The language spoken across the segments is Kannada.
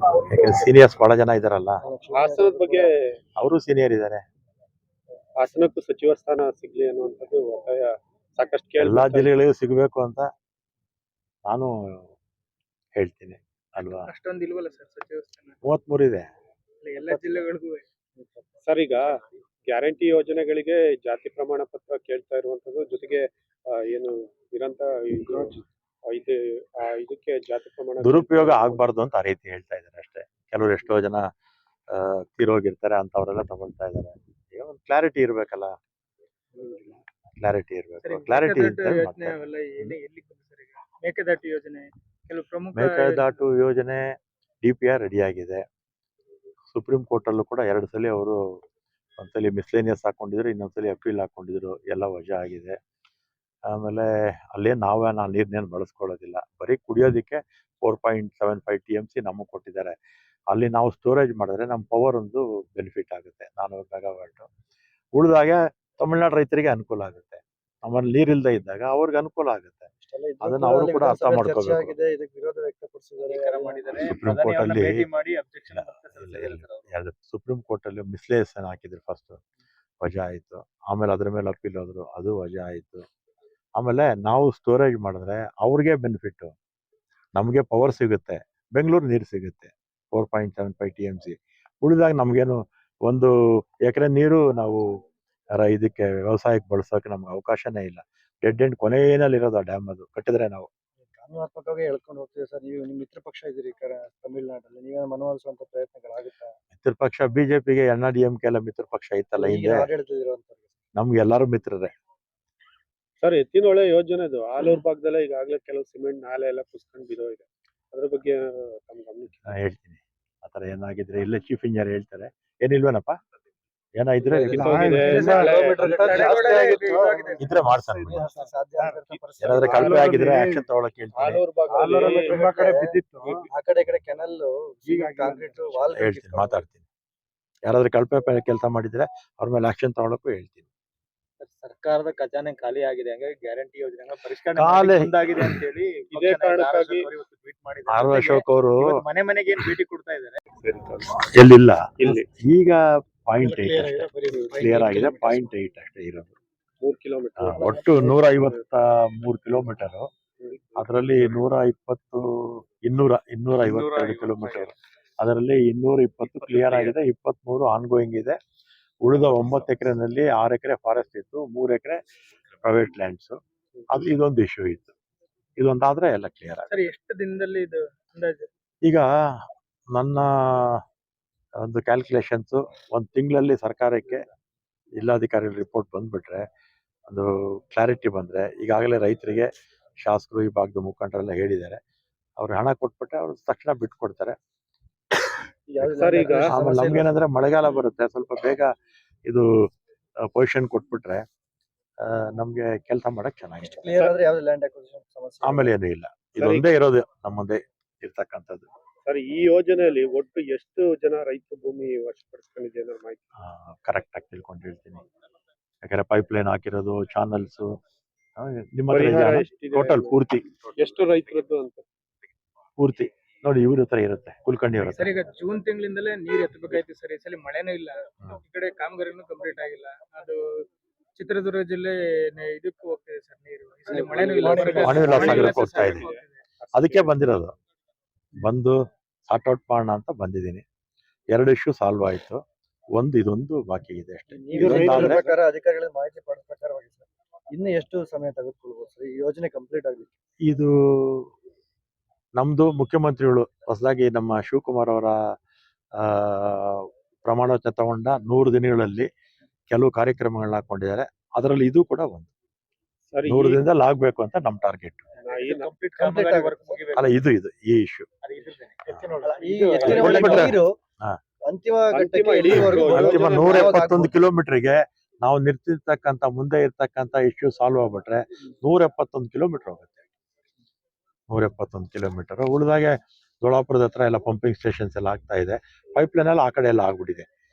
ಯಾಕಂದ್ರೆ ಸೀನಿಯರ್ಸ್ ಬಹಳ ಜನ ಇದಾರಲ್ಲ, ಹಾಸನದ ಬಗ್ಗೆ ಅವರು ಸೀನಿಯರ್ ಇದ್ದಾರೆ. ಹಾಸನಕ್ಕೂ ಸಚಿವ ಸ್ಥಾನ ಸಿಗ್ಲಿ ಅನ್ನುವಂಥದ್ದು ಒತ್ತಾಯ ಸಾಕಷ್ಟು ಎಲ್ಲಾ ಕೇಳಿ ಜಿಲ್ಲೆಗಳಿಗೂ ಸಿಗಬೇಕು ಅಂತ ನಾನು ಹೇಳ್ತೀನಿ ಅಲ್ವಾ. ಅಷ್ಟೊಂದು ಇಲ್ವಲ್ಲ ಸರ್ ಸಚಿವ ಸ್ಥಾನ? 33 ಇದೆ ಎಲ್ಲ ಜಿಲ್ಲೆಗಳಿಗೂ. ಸರ್, ಈಗ ಗ್ಯಾರಂಟಿ ಯೋಜನೆಗಳಿಗೆ ಜಾತಿ ಪ್ರಮಾಣ ಪತ್ರ ಕೇಳ್ತಾ ಇರುವಂತದ್ದು, ಜೊತೆಗೆ ಏನು ನಿರಂತ ಇದಕ್ಕೆ ಜಾತಿ ಪ್ರಮಾಣ ದುರುಪಯೋಗ ಆಗ್ಬಾರ್ದು ಅಂತ ಆ ರೀತಿ ಹೇಳ್ತಾ ಇದ್ದಾರೆ ಅಷ್ಟೇ. ಕೆಲವರು ಎಷ್ಟೋ ಜನ ತೀರೋಗಿರ್ತಾರೆ ಅಂತವ್ರೆಲ್ಲ ತಗೊಳ್ತಾ ಇದ್ದಾರೆ. ಈಗ ಒಂದು ಕ್ಲಾರಿಟಿ ಇರ್ಬೇಕಲ್ಲ, ಕ್ಲಾರಿಟಿ ಇರ್ಬೇಕು. ಕ್ಲಾರಿಟಿ ಮೇಕೆದಾಟು ಯೋಜನೆ ಕೆಲವು ಪ್ರಮುಖ ಮೇಕೆದಾಟು ಯೋಜನೆ DPR ರೆಡಿ ಆಗಿದೆ. ಸುಪ್ರೀಂ ಕೋರ್ಟ್ ಅಲ್ಲೂ ಕೂಡ 2 ಸಲ ಅವರು ಒಂದ್ಸಲಿ ಮಿಸ್ಲೇನಿಯಸ್ ಹಾಕೊಂಡಿದ್ರು, ಇನ್ನೊಂದ್ಸಲಿ ಅಪೀಲ್ ಹಾಕೊಂಡಿದ್ರು, ಎಲ್ಲ ವಜಾ ಆಗಿದೆ. ಆಮೇಲೆ ಅಲ್ಲೇ ನಾನು ನೀರ್ನೇನು ಬಳಸ್ಕೊಳ್ಳೋದಿಲ್ಲ, ಬರೀ ಕುಡಿಯೋದಕ್ಕೆ 4.75 TMC ನಮಗೆ ಕೊಟ್ಟಿದ್ದಾರೆ. ಅಲ್ಲಿ ನಾವು ಸ್ಟೋರೇಜ್ ಮಾಡಿದ್ರೆ ನಮ್ಮ ಪವರ್ ಒಂದು ಬೆನಿಫಿಟ್ ಆಗುತ್ತೆ, 400 ಮೆಗಾವಾಟ್. ಉಳಿದಾಗ ತಮಿಳ್ನಾಡು ರೈತರಿಗೆ ಅನುಕೂಲ ಆಗುತ್ತೆ. ನಮ್ಮಲ್ಲಿ ನೀರಿಲ್ಲದೆ ಇದ್ದಾಗ ಅವ್ರಿಗೆ ಅನುಕೂಲ ಆಗುತ್ತೆ. ಅದನ್ನ ಅವರು ಕೂಡ ಅರ್ಥ ಮಾಡ್ಕೋಬೇಕು. ಸುಪ್ರೀಂ ಕೋರ್ಟ್ ಅಲ್ಲಿ ಮಿಸ್ಲೇಷನ್ ಹಾಕಿದ್ರು, ಫಸ್ಟ್ ವಜಾ ಆಯ್ತು. ಆಮೇಲೆ ಅದ್ರ ಮೇಲೆ ಅಪೀಲ್ ಹೋದ್ರು, ಅದು ವಜಾ ಆಯ್ತು. ಆಮೇಲೆ ನಾವು ಸ್ಟೋರೇಜ್ ಮಾಡಿದ್ರೆ ಅವ್ರಿಗೆ ಬೆನಿಫಿಟ್, ನಮಗೆ ಪವರ್ ಸಿಗುತ್ತೆ, ಬೆಂಗಳೂರು ನೀರು ಸಿಗುತ್ತೆ 4.75 TMC. ಉಳಿದಾಗ ನಮ್ಗೇನು 1 ಎಕರೆ ನೀರು ನಾವು ಇದಕ್ಕೆ ವ್ಯವಸಾಯಕ್ಕೆ ಬಳಸೋಕೆ ನಮ್ಗೆ ಅವಕಾಶನೇ ಇಲ್ಲ. ಡೆಡ್ ಎಂಡ್ ಕೊನೆಯಲ್ಲಿ ಇರೋದು ಆ ಡ್ಯಾಮ್, ಅದು ಕಟ್ಟಿದ್ರೆ ನಾವು ಕಾನೂನಾತ್ಮಕವಾಗಿ ಹೇಳ್ಕೊಂಡು ಹೋಗ್ತೀವಿ ಸರ್. ನೀವು ನಿಮ್ಮ ಮಿತ್ರ ಪಕ್ಷ ಇದ್ದೀರಿ ತಮಿಳ್ನಾಡಲ್ಲಿ, ನೀವೇ ಮನವೊಲಿಸುವಂತ ಪ್ರಯತ್ನಗಳಾಗುತ್ತಾ? ಮಿತ್ರ ಪಕ್ಷ ಬಿಜೆಪಿಗೆ NDMK ಎಲ್ಲ ಮಿತ್ರ ಪಕ್ಷ ಇತ್ತಲ್ಲ ಹಿಂದೆ, ನಮ್ಗೆ ಎಲ್ಲರೂ ಮಿತ್ರರೇ. ಸರ್, ಎತ್ತಿನಹೊಳೆ ಯೋಜನೆದು ಆಲೂರು ಭಾಗದಲ್ಲೇ ಈಗಾಗಲೇ ಕೆಲವು ಸಿಮೆಂಟ್ ನಾಲೆ ಎಲ್ಲ ಕುಸ್ಕೊಂಡು ಬಿದೋ ಇದೆ, ಅದ್ರ ಬಗ್ಗೆ ತಮ್ಮ ಗಮನಕ್ಕೆ ಹೇಳ್ತೀನಿ. ಆತರ ಏನಾಗಿದ್ರೆ ಇಲ್ಲೇ ಚೀಫ್ ಇಂಜಿನಿಯರ್ ಹೇಳ್ತಾರೆ. ಏನಿಲ್ವೇನಪ್ಪ, ಏನಾಯ್ದ್ರೆ ಇದ್ರೆ ಮಾಡ್ತಾನೆ. ಏನಾದ್ರೆ ಕಡಿಮೆ ಆಗಿದ್ರೆ ಆಕ್ಷನ್ ತಗೊಳಕ್ ಹೇಳ್ತೀನಿ. ಆಲೂರು ಭಾಗದಲ್ಲಿ ತುಂಬಾ ಕಡೆ ಬಿದ್ದಿತ್ತು, ಆ ಕಡೆ ಈ ಕಡೆ ಕೆನಲ್ ಕಾಂಕ್ರೀಟ್ ವಾಲ್ ಹೇಳ್ತೀನಿ, ಮಾತಾಡ್ತೀನಿ. ಯಾರಾದ್ರೂ ಕಳಪೆ ಕೆಲಸ ಮಾಡಿದ್ರೆ ಅವ್ರ ಮೇಲೆ ಆಕ್ಷನ್ ತಗೊಳಕ್ಕೂ ಹೇಳ್ತೀನಿ. ಸರ್ಕಾರದ ಖಜಾನೆ ಖಾಲಿ ಆಗಿದೆ, ಹಂಗಾಗಿ ಗ್ಯಾರಂಟಿ ಯೋಜನೆ ಪರಿಷ್ಕರಣೆ ಮುಂದಾಗಿದೆ ಅಂತ ಹೇಳಿ ಇದೇ ಕಾರಣಕ್ಕಾಗಿ ಟ್ವೀಟ್ ಮಾಡಿದ್ದಾರೆ. ಆರ್ ಅಶೋಕ್ ಅವರು ಮನೆ ಮನೆಗೆ ಏನ್ ಭೇಟಿ ಕೊಡ್ತಾ ಇದ್ದಾರೆ? ಎಲ್ಲಿಲ್ಲ, ಈಗ 0.8 ಕ್ಲಿಯರ್ ಆಗಿದೆ. 0.8 ಅಷ್ಟೇ ಇರೋದು. 3 ಕಿಲೋಮೀಟರ್, ಒಟ್ಟು 153 ಕಿಲೋಮೀಟರ್. ಅದರಲ್ಲಿ 252 ಕಿಲೋಮೀಟರ್, ಅದರಲ್ಲಿ 220 ಕ್ಲಿಯರ್ ಆಗಿದೆ, 23 ಆನ್ಗೋಯಿಂಗ್ ಇದೆ. ಉಳಿದ 9 ಎಕರೆನಲ್ಲಿ 6 ಎಕರೆ ಫಾರೆಸ್ಟ್ ಇತ್ತು, 3 ಎಕರೆ ಪ್ರೈವೇಟ್ ಲ್ಯಾಂಡ್ಸ್. ಅದು ಇದೊಂದು ಇಶ್ಯೂ ಇತ್ತು. ಇದೊಂದಾದ್ರೆ ಎಲ್ಲ ಕ್ಲಿಯರ್ ಆಗಿದೆ. ಎಷ್ಟು ದಿನದಲ್ಲಿ ಇದು ಅಂದಾಜು? ಈಗ ನನ್ನ ಒಂದು ಕ್ಯಾಲ್ಕುಲೇಷನ್ಸ್, 1 ತಿಂಗಳಲ್ಲಿ ಸರ್ಕಾರಕ್ಕೆ ಜಿಲ್ಲಾಧಿಕಾರಿ ರಿಪೋರ್ಟ್ ಬಂದ್ಬಿಟ್ರೆ, ಒಂದು ಕ್ಲಾರಿಟಿ ಬಂದ್ರೆ, ಈಗಾಗಲೇ ರೈತರಿಗೆ ಶಾಸಕರು ಈ ಭಾಗದ ಮುಖಂಡರೆಲ್ಲ ಹೇಳಿದ್ದಾರೆ, ಅವ್ರಿಗೆ ಹಣ ಕೊಟ್ಬಿಟ್ರೆ ಅವ್ರು ತಕ್ಷಣ ಬಿಟ್ಕೊಡ್ತಾರೆ. ಆಮೇಲೆ ನಮ್ಗೇನಂದ್ರೆ ಮಳೆಗಾಲ ಬರುತ್ತೆ, ಸ್ವಲ್ಪ ಬೇಗ ಇದು ಪೊಸಿಷನ್ ಕೊಟ್ಬಿಟ್ರೆ ನಮ್ಗೆ ಕೆಲಸ ಮಾಡಕ್ ಚೆನ್ನಾಗಿದೆ. ಆಮೇಲೆ ಏನೂ ಇಲ್ಲ, ಇದೊಂದೇ ಇರೋದು ನಮ್ಮ ಮುಂದೆ ಇರ್ತಕ್ಕಂಥದ್ದು. ಸರ್, ಈ ಯೋಜನೆಯಲ್ಲಿ ಒಟ್ಟು ಎಷ್ಟು ಜನ ರೈತ ಭೂಮಿ ವಶಪಡಿಸ್ಕೊಂಡಿದೆ ಮಾಹಿತಿ ಕರೆಕ್ಟ್ ಆಗಿ ತಿಳ್ಕೊಂಡು ಹೇಳ್ತೀನಿ. ಯಾಕಂದ್ರೆ ಪೈಪ್ ಲೈನ್ ಹಾಕಿರೋದು, ಚಾನಲ್ಸ್ ನಿಮ್ಮ ಟೋಟಲ್ ಪೂರ್ತಿ ಎಷ್ಟು ರೈತರದ್ದು ಅಂತ ಪೂರ್ತಿ ನೋಡಿ ಇವ್ರ ಹತ್ರ ಇರುತ್ತೆ, ಕುಲ್ಕರ್ಣಿ ಅವ್ರ ಹತ್ರ. ಸರ್, ಈಗ ಜೂನ್ ತಿಂಗಳಿಂದಲೇ ನೀರ್ ಎತ್ತಬೇಕಾಯ್ತು ಸರ್, ಈ ಸಲ ಮಳೆನೂ ಇಲ್ಲ, ಈ ಕಡೆ ಕಾಮಗಾರಿನೂ ಕಂಪ್ಲೀಟ್ ಆಗಿಲ್ಲ. ಅದು ಚಿತ್ರದುರ್ಗ ಜಿಲ್ಲೆ ಇದಕ್ಕೂ ಹೋಗ್ತಿದೆ ಸರ್ ನೀರು, ಈ ಸಲ ಮಳೆನೂ ಇಲ್ಲ, ಸಾಗರಕ್ಕೆ ಹೋಗ್ತಾ ಇದೆ. ಅದಕ್ಕೆ ಬಂದಿರೋದು, ಬಂದು ಸಾರ್ಟ್ ಔಟ್ ಮಾಡೋಣ ಅಂತ ಬಂದಿದ್ದೀನಿ. 2 ಇಶ್ಯೂ ಸಾಲ್ವ್ ಆಯ್ತು, ಇದೊಂದು ಬಾಕಿ ಇದೆ ಅಷ್ಟೇ. ಅಧಿಕಾರಿಗಳ ಮಾಹಿತಿ ಪಡೆದ ಪ್ರಕಾರವಾಗಿ ಇನ್ನು ಎಷ್ಟು ಸಮಯ ತೆಗೆದುಕೊಳ್ಬಹುದು ಸರ್ ಈ ಯೋಜನೆ ಕಂಪ್ಲೀಟ್ ಆಗಲಿಕ್ಕೆ? ಇದು ನಮ್ದು ಮುಖ್ಯಮಂತ್ರಿಗಳು ಹೊಸದಾಗಿ ನಮ್ಮ ಶಿವಕುಮಾರ್ ಅವರ ಪ್ರಮಾಣವಚನ ತಗೊಂಡ 100 ದಿನಗಳಲ್ಲಿ ಕೆಲವು ಕಾರ್ಯಕ್ರಮಗಳನ್ನ ಹಾಕೊಂಡಿದ್ದಾರೆ. ಅದರಲ್ಲಿ ಇದು ಕೂಡ ಒಂದು 100 ದಿನದಲ್ಲಿ ಆಗ್ಬೇಕು ಅಂತ ನಮ್ಮ ಟಾರ್ಗೆಟ್. ಅಲ್ಲ, ಇದು ಈ ಇಶ್ಯೂ ಅಂತಿಮ 171 ಕಿಲೋಮೀಟರ್ಗೆ ನಾವು ನಿರ್ತಿರ್ತಕ್ಕಂಥ ಮುಂದೆ ಇರ್ತಕ್ಕಂಥ ಇಶ್ಯೂ ಸಾಲ್ವ್ ಆಗ್ಬಿಟ್ರೆ 171 ಕಿಲೋಮೀಟರ್ ಹೋಗುತ್ತೆ. 171 ಕಿಲೋಮೀಟರ್ ಉಳಿದಾಗೆ ದೊಳಾಪುರದ ಹತ್ರ ಎಲ್ಲ ಪಂಪಿಂಗ್ ಸ್ಟೇಷನ್ಸ್ ಎಲ್ಲ ಆಗ್ತಾ ಇದೆ. ಪೈಪ್ ಲೈನ್ ಎಲ್ಲ ಆ ಕಡೆ ಎಲ್ಲ ಆಗ್ಬಿಟ್ಟಿದೆ.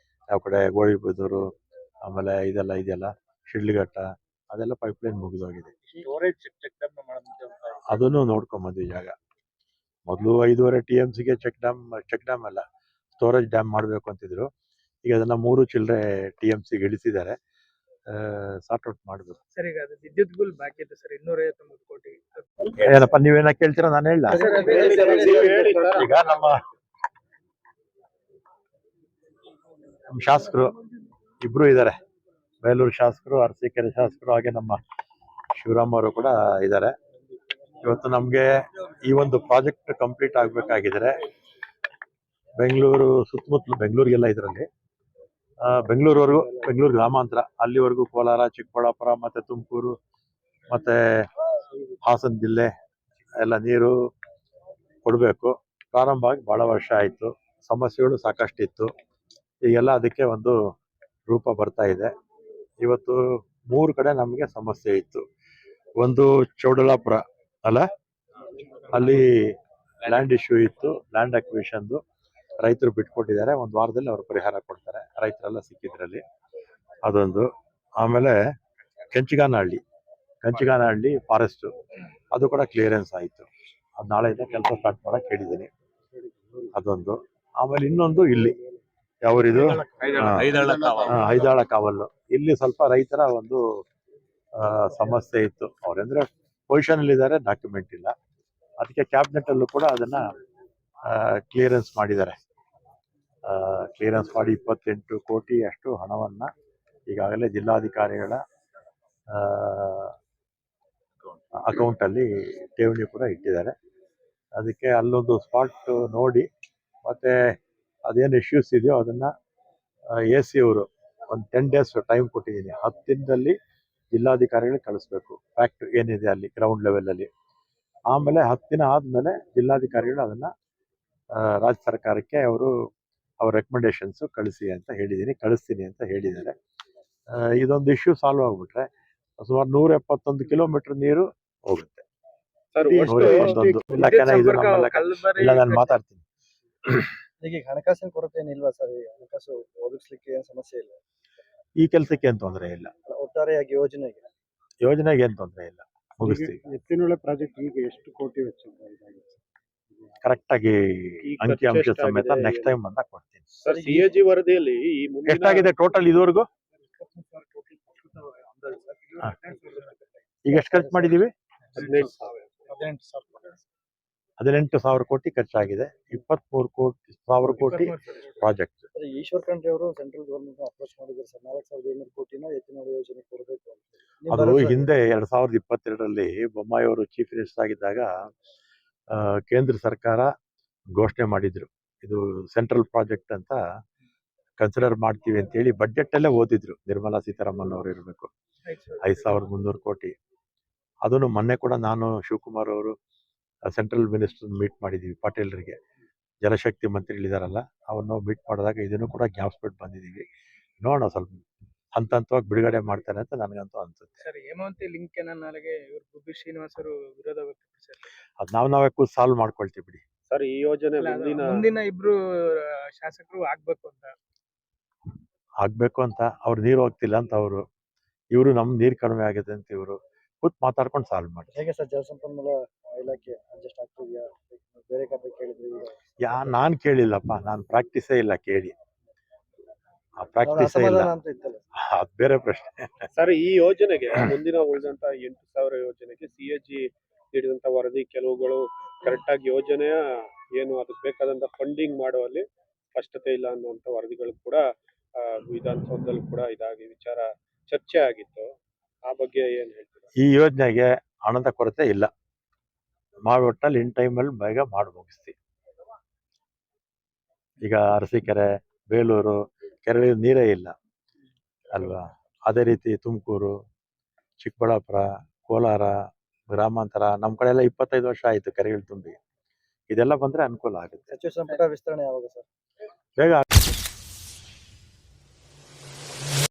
ಯಾವ ಕಡೆ ಗೋಳಿಬದೂರು, ಆಮೇಲೆ ಇದೆಲ್ಲ ಶಿಡ್ಲಘಟ್ಟ, ಅದೆಲ್ಲ ಪೈಪ್ ಲೈನ್ ಮುಗಿದೋಗಿದೆ. ಅದನ್ನು ನೋಡ್ಕೊಂಬಂದ್ವಿ ಜಾಗ. ಮೊದಲು 5.5 TMCಗೆ ಚೆಕ್ ಡ್ಯಾಮ್ ಅಲ್ಲ, ಸ್ಟೋರೇಜ್ ಡ್ಯಾಮ್ ಮಾಡಬೇಕು ಅಂತಿದ್ರು. ಈಗ ಅದನ್ನ 3 ಚಿಲ್ಲರೆ TMCಗೆ ಇಳಿಸಿದ್ದಾರೆ. ಸಾರ್ಟ್ ಔಟ್ ಮಾಡಬೇಕು. ಸರ್ ಈಗ ಅದು ವಿದ್ಯುತ್ ಬಿಲ್ ಬಾಕಿ ಇದೆ ಸರ್ 259 ಕೋಟಿ. ಏನಪ್ಪ ನೀವೇನ ಕೇಳ್ತೀರಾ, ನಾನು ಹೇಳ. ಈಗ ನಮ್ಮ ಶಾಸಕರು ಇಬ್ರು ಇದ್ದಾರೆ, ಬೇಲೂರು ಶಾಸಕರು, ಅರಸೀಕೆರೆ ಶಾಸಕರು, ಹಾಗೆ ನಮ್ಮ ಶಿವರಾಮ್ ಅವರು ಕೂಡ ಇದ್ದಾರೆ. ಇವತ್ತು ನಮಗೆ ಈ ಒಂದು ಪ್ರಾಜೆಕ್ಟ್ ಕಂಪ್ಲೀಟ್ ಆಗಬೇಕಾಗಿದ್ರೆ ಬೆಂಗಳೂರು ಸುತ್ತಮುತ್ತಲು, ಬೆಂಗಳೂರಿಗೆಲ್ಲ ಇದರಲ್ಲಿ ಬೆಂಗಳೂರು ಗ್ರಾಮಾಂತರ ಅಲ್ಲಿವರೆಗೂ ಕೋಲಾರ, ಚಿಕ್ಕಬಳ್ಳಾಪುರ, ಮತ್ತೆ ತುಮಕೂರು, ಮತ್ತೆ ಹಾಸನ ಜಿಲ್ಲೆ ಎಲ್ಲ ನೀರು ಕೊಡಬೇಕು. ಪ್ರಾರಂಭ ಆಗಿ ಬಹಳ ವರ್ಷ ಆಯಿತು, ಸಮಸ್ಯೆಗಳು ಸಾಕಷ್ಟಿತ್ತು. ಈಗೆಲ್ಲ ಅದಕ್ಕೆ ಒಂದು ರೂಪ ಬರ್ತಾ ಇದೆ. ಇವತ್ತು 3 ಕಡೆ ನಮಗೆ ಸಮಸ್ಯೆ ಇತ್ತು. ಒಂದು ಚೌಡಲಾಪುರ ಅಲ್ಲ, ಅಲ್ಲಿ ಲ್ಯಾಂಡ್ ಇಶ್ಯೂ ಇತ್ತು, ಲ್ಯಾಂಡ್ ಅಕ್ವಿಷನ್ದು. ರೈತರು ಬಿಟ್ಕೊಟ್ಟಿದ್ದಾರೆ, 1 ವಾರದಲ್ಲಿ ಅವರು ಪರಿಹಾರ ಕೊಡ್ತಾರೆ, ರೈತರೆಲ್ಲ ಸಿಕ್ಕಿದ್ರಲ್ಲಿ ಅದೊಂದು. ಆಮೇಲೆ ಕೆಂಚಿಗಾನಹಳ್ಳಿ ಫಾರೆಸ್ಟ್, ಅದು ಕೂಡ ಕ್ಲಿಯರೆನ್ಸ್ ಆಯಿತು. ಅದು ನಾಳೆಯಿಂದ ಕೆಲಸ ಸ್ಟಾರ್ಟ್ ಮಾಡಕ್ಕೆ ಹೇಳಿದ್ದೀನಿ, ಅದೊಂದು. ಆಮೇಲೆ ಇನ್ನೊಂದು ಇಲ್ಲಿ ಯಾವೂರಿದು, ಐದಾಳ ಕಾವಲ್ಲು, ಇಲ್ಲಿ ಸ್ವಲ್ಪ ರೈತರ ಒಂದು ಸಮಸ್ಯೆ ಇತ್ತು. ಅವ್ರಂದ್ರೆ ಪೊಸಿಷನ್ ಅಲ್ಲಿ ಇದ್ದಾರೆ, ಡಾಕ್ಯುಮೆಂಟ್ ಇಲ್ಲ. ಅದಕ್ಕೆ ಕ್ಯಾಬಿನೆಟ್ ಅಲ್ಲೂ ಕೂಡ ಅದನ್ನ ಕ್ಲಿಯರೆನ್ಸ್ ಮಾಡಿದ್ದಾರೆ. ಕ್ಲಿಯರೆನ್ಸ್ ಮಾಡಿ 28 ಕೋಟಿ ಅಷ್ಟು ಹಣವನ್ನ ಈಗಾಗಲೇ ಜಿಲ್ಲಾಧಿಕಾರಿಗಳ ಅಕೌಂಟ್ ಅಲ್ಲಿ ಠೇವಣಿ ಕೂಡ ಇಟ್ಟಿದ್ದಾರೆ. ಅದಕ್ಕೆ ಅಲ್ಲೊಂದು ಸ್ಪಾಟ್ ನೋಡಿ, ಮತ್ತೆ ಅದೇನು ಇಶ್ಯೂಸ್ ಇದೆಯೋ ಅದನ್ನ AC ಅವರು ಒಂದು 10 days ಟೈಮ್ ಕೊಟ್ಟಿದ್ದೀನಿ. 10 ದಿನದಲ್ಲಿ ಜಿಲ್ಲಾಧಿಕಾರಿಗಳಿಗೆ ಕಳಿಸ್ಬೇಕು ಫ್ಯಾಕ್ಟ್ ಏನಿದೆ ಅಲ್ಲಿ ಗ್ರೌಂಡ್ ಲೆವೆಲ್ ಅಲ್ಲಿ. ಆಮೇಲೆ 10 ದಿನ ಆದ್ಮೇಲೆ ಜಿಲ್ಲಾಧಿಕಾರಿಗಳು ಅದನ್ನ ರಾಜ್ಯ ಸರ್ಕಾರಕ್ಕೆ ಅವ್ರ ರೆಕಮೆಂಡೇಶನ್ಸ್ ಕಳಿಸ್ತೀನಿ ಅಂತ ಹೇಳಿದ್ದಾರೆ. ಇದೊಂದು ಇಶ್ಯೂ ಸಾಲ್ವ್ ಆಗ್ಬಿಟ್ರೆ ಸುಮಾರು 171 ಕಿಲೋಮೀಟರ್ ನೀರು ಹೋಗುತ್ತೆ. ಸರ್, 171 ಇಲ್ಲ, ನಾನು ಮಾತಾಡ್ತೀನಿ. ಈಗ ಹಣಕಾಸಿನ ಕೊರತೆ ಏನಿಲ್ವಾ ಸರ್? ಈಗ ಹಣಕಾಸು ಒದಗಿಸ್ಲಿಕ್ಕೆ ಏನು ಸಮಸ್ಯೆ ಇಲ್ಲ? ಈ ಕೆಲಸಕ್ಕೆ ಏನ್ ತೊಂದರೆ ಇಲ್ಲ, ಒಟ್ಟಾರೆಯಾಗಿ ಯೋಜನೆಗೆ ಏನ್ ತೊಂದರೆ ಇಲ್ಲ, ಮುಗಿಸ್ತೀವಿ. ಎತ್ತಿನೊಳೆ ಪ್ರಾಜೆಕ್ಟ್ ಈಗ ಎಷ್ಟು ಕೋಟಿ ವೆಚ್ಚ ಕರೆಕ್ಟ್ ಆಗಿ ಅಂಕಿ ಅಂಶ ಸಮೇತ ಎಷ್ಟಾಗಿದೆ? ನೆಕ್ಸ್ಟ್ ಟೈಮ್ ಬಂದಾಗ ಕೊಡ್ತೀನಿ. ಸರ್, CAG ವರದಿಯಲ್ಲಿ ಈ ಮುಂದಿನ ಎಷ್ಟಾಗಿದೆ ಟೋಟಲ್ ಇದುವರೆಗೂ? ಈಗ ಎಷ್ಟು ಖರ್ಚು ಮಾಡಿದೀವಿ? 18,000 ಕೋಟಿ ಖರ್ಚಾಗಿದೆ. 23,000 ಕೋಟಿ ಪ್ರಾಜೆಕ್ಟ್. ಈಶ್ವರ್ ಖಂಡ್ರೆ ಅವರು ಸೆಂಟ್ರಲ್ ಗವರ್ಮೆಂಟ್ ಅಪ್ರೋಚ್ ಮಾಡಿದ್ದಾರೆ ಸರ್, 4,700 ಕೋಟಿನ ಎತ್ತಿನೊಳೆ ಯೋಜನೆ ಕೊಡಬೇಕು ಅಂತ. ಅದು ಹಿಂದೆ 2022ರಲ್ಲಿ ಬೊಮ್ಮಾಯಿ ಅವರು ಚೀಫ್ ಮಿನಿಸ್ಟರ್ ಆಗಿದ್ದಾಗ ಕೇಂದ್ರ ಸರ್ಕಾರ ಘೋಷಣೆ ಮಾಡಿದ್ರು, ಇದು ಸೆಂಟ್ರಲ್ ಪ್ರಾಜೆಕ್ಟ್ ಅಂತ ಕನ್ಸಿಡರ್ ಮಾಡ್ತೀವಿ ಅಂತ ಹೇಳಿ ಬಜೆಟ್ ಅಲ್ಲೇ ಓದಿದ್ರು. ನಿರ್ಮಲಾ ಸೀತಾರಾಮನ್ ಅವರು ಇರಬೇಕು, 5,300 ಕೋಟಿ. ಅದನ್ನು ಮೊನ್ನೆ ಕೂಡ ನಾನು ಶಿವಕುಮಾರ್ ಅವರು ಸೆಂಟ್ರಲ್ ಮಿನಿಸ್ಟರ್ ಮೀಟ್ ಮಾಡಿದ್ದೀವಿ, ಪಾಟೀಲ್ರಿಗೆ, ಜಲಶಕ್ತಿ ಮಂತ್ರಿಗಳಿದಾರಲ್ಲ ಅವ್ರನ್ನ ಮೀಟ್ ಮಾಡಿದಾಗ ಇದನ್ನು ಕೂಡ ಜ್ಞಾಪಿಸ್ಬಿಟ್ಟು ಬಂದಿದ್ದೀವಿ. ನೋಡೋಣ, ಸ್ವಲ್ಪ ಹಂತವಾಗಿ ಬಿಡುಗಡೆ ಮಾಡ್ತಾರೆ ಅಂತ ನನಗಂತೂ ಅನ್ಸುತ್ತೆ. ಸರ್, ಹೇಮಾವತಿ ಲಿಂಕ್ ನಾಲೆಗೆ ಇವರು ಗುಬ್ಬಿ ಶ್ರೀನಿವಾಸರು ವಿರೋಧ ವ್ಯಕ್ತಪಡಿಸಿದ್ದಾರೆ. ಅದು ನಾವೇ ಕೂತ್ ಸಾಲ್ವ್ ಮಾಡ್ಕೊಳ್ತೀವಿ ಬಿಡಿ. ಸರ್, ಈ ಯೋಜನೆ ಮುಂದಿನ ಇಬ್ರು ಶಾಸಕರು ಆಗ್ಬೇಕು ಅಂತ ಅವ್ರು ನೀರು ಹೋಗ್ತಿಲ್ಲ ಅಂತ ಇವರು ನಮ್ ನೀರು ಕಡಿಮೆ ಆಗಿದೆ ಅಂತ ಇವರು ಕೂತ್ ಮಾತಾಡ್ಕೊಂಡು ಸಾಲ್ವ್ ಮಾಡಿ. ಹೇಗೆ ಸರ್ ಜಲಸಂಪನ್ಮೂಲ ಇಲಾಖೆ ಅಡ್ಜಸ್ಟ್ ಆಗ್ತಿದೆಯಾ? ಬೇರೆ ಕಡೆ ಕೇಳಿದ್ರೆ ನಾನ್ ಕೇಳಿಲ್ಲಪ್ಪ, ನಾನು ಪ್ರಾಕ್ಟೀಸೇ ಇಲ್ಲ ಕೇಳಿ, ಆ ಪ್ರಾಕ್ಟೀಸೇ ಇಲ್ಲ, ಅಂತ ಇತ್ತಲ್ಲ. ಅದ್ ಬೇರೆ ಪ್ರಶ್ನೆ. ಸರ್, ಈ ಯೋಜನೆಗೆ ಮುಂದಿನ ಉಳಿದಂತ 8,000 ಯೋಜನೆಗೆ CAG ನೀಡಿದಂತ ವರದಿ ಕೆಲವುಗಳು ಕರೆಕ್ಟ್ ಆಗಿ ಯೋಜನೆಯ ಏನು ಅದಕ್ಕೆ ಬೇಕಾದಂತ ಫಂಡಿಂಗ್ ಮಾಡುವಲ್ಲಿ ಸ್ಪಷ್ಟತೆ ಇಲ್ಲ ಅನ್ನುವಂತ ವರದಿಗಳು ಕೂಡ ವಿಧಾನಸೌಧದಲ್ಲಿ ಕೂಡ ಇದಾಗಿ ವಿಚಾರ ಚರ್ಚೆ ಆಗಿತ್ತು. ಆ ಬಗ್ಗೆ ಏನ್ ಹೇಳ್ತೀರಾ? ಈ ಯೋಜನೆಗೆ ಹಣದ ಕೊರತೆ ಇಲ್ಲ, ಒಟ್ಟಲ್ಲಿ ಇನ್ ಟೈಮಲ್ಲಿ ಬೇಗ ಮಾಡಿ ಮುಗಿಸ್ತೀವಿ. ಈಗ ಅರಸೀಕೆರೆ, ಬೇಲೂರು ಕೆರೆ ನೀರೇ ಇಲ್ಲ ಅಲ್ವಾ? ಅದೇ ರೀತಿ ತುಮಕೂರು, ಚಿಕ್ಕಬಳ್ಳಾಪುರ, ಕೋಲಾರ, ಗ್ರಾಮಾಂತರ, ನಮ್ಮ ಕಡೆ ಎಲ್ಲ 25 ವರ್ಷ ಆಯ್ತು ಕೆರೆಗಳು ತುಂಬಿ. ಇದೆಲ್ಲ ಬಂದ್ರೆ ಅನುಕೂಲ ಆಗುತ್ತೆ. ಸಚಿವ ಸಂಪುಟ ವಿಸ್ತರಣೆ ಯಾವಾಗ ಸರ್? ಬೇಗ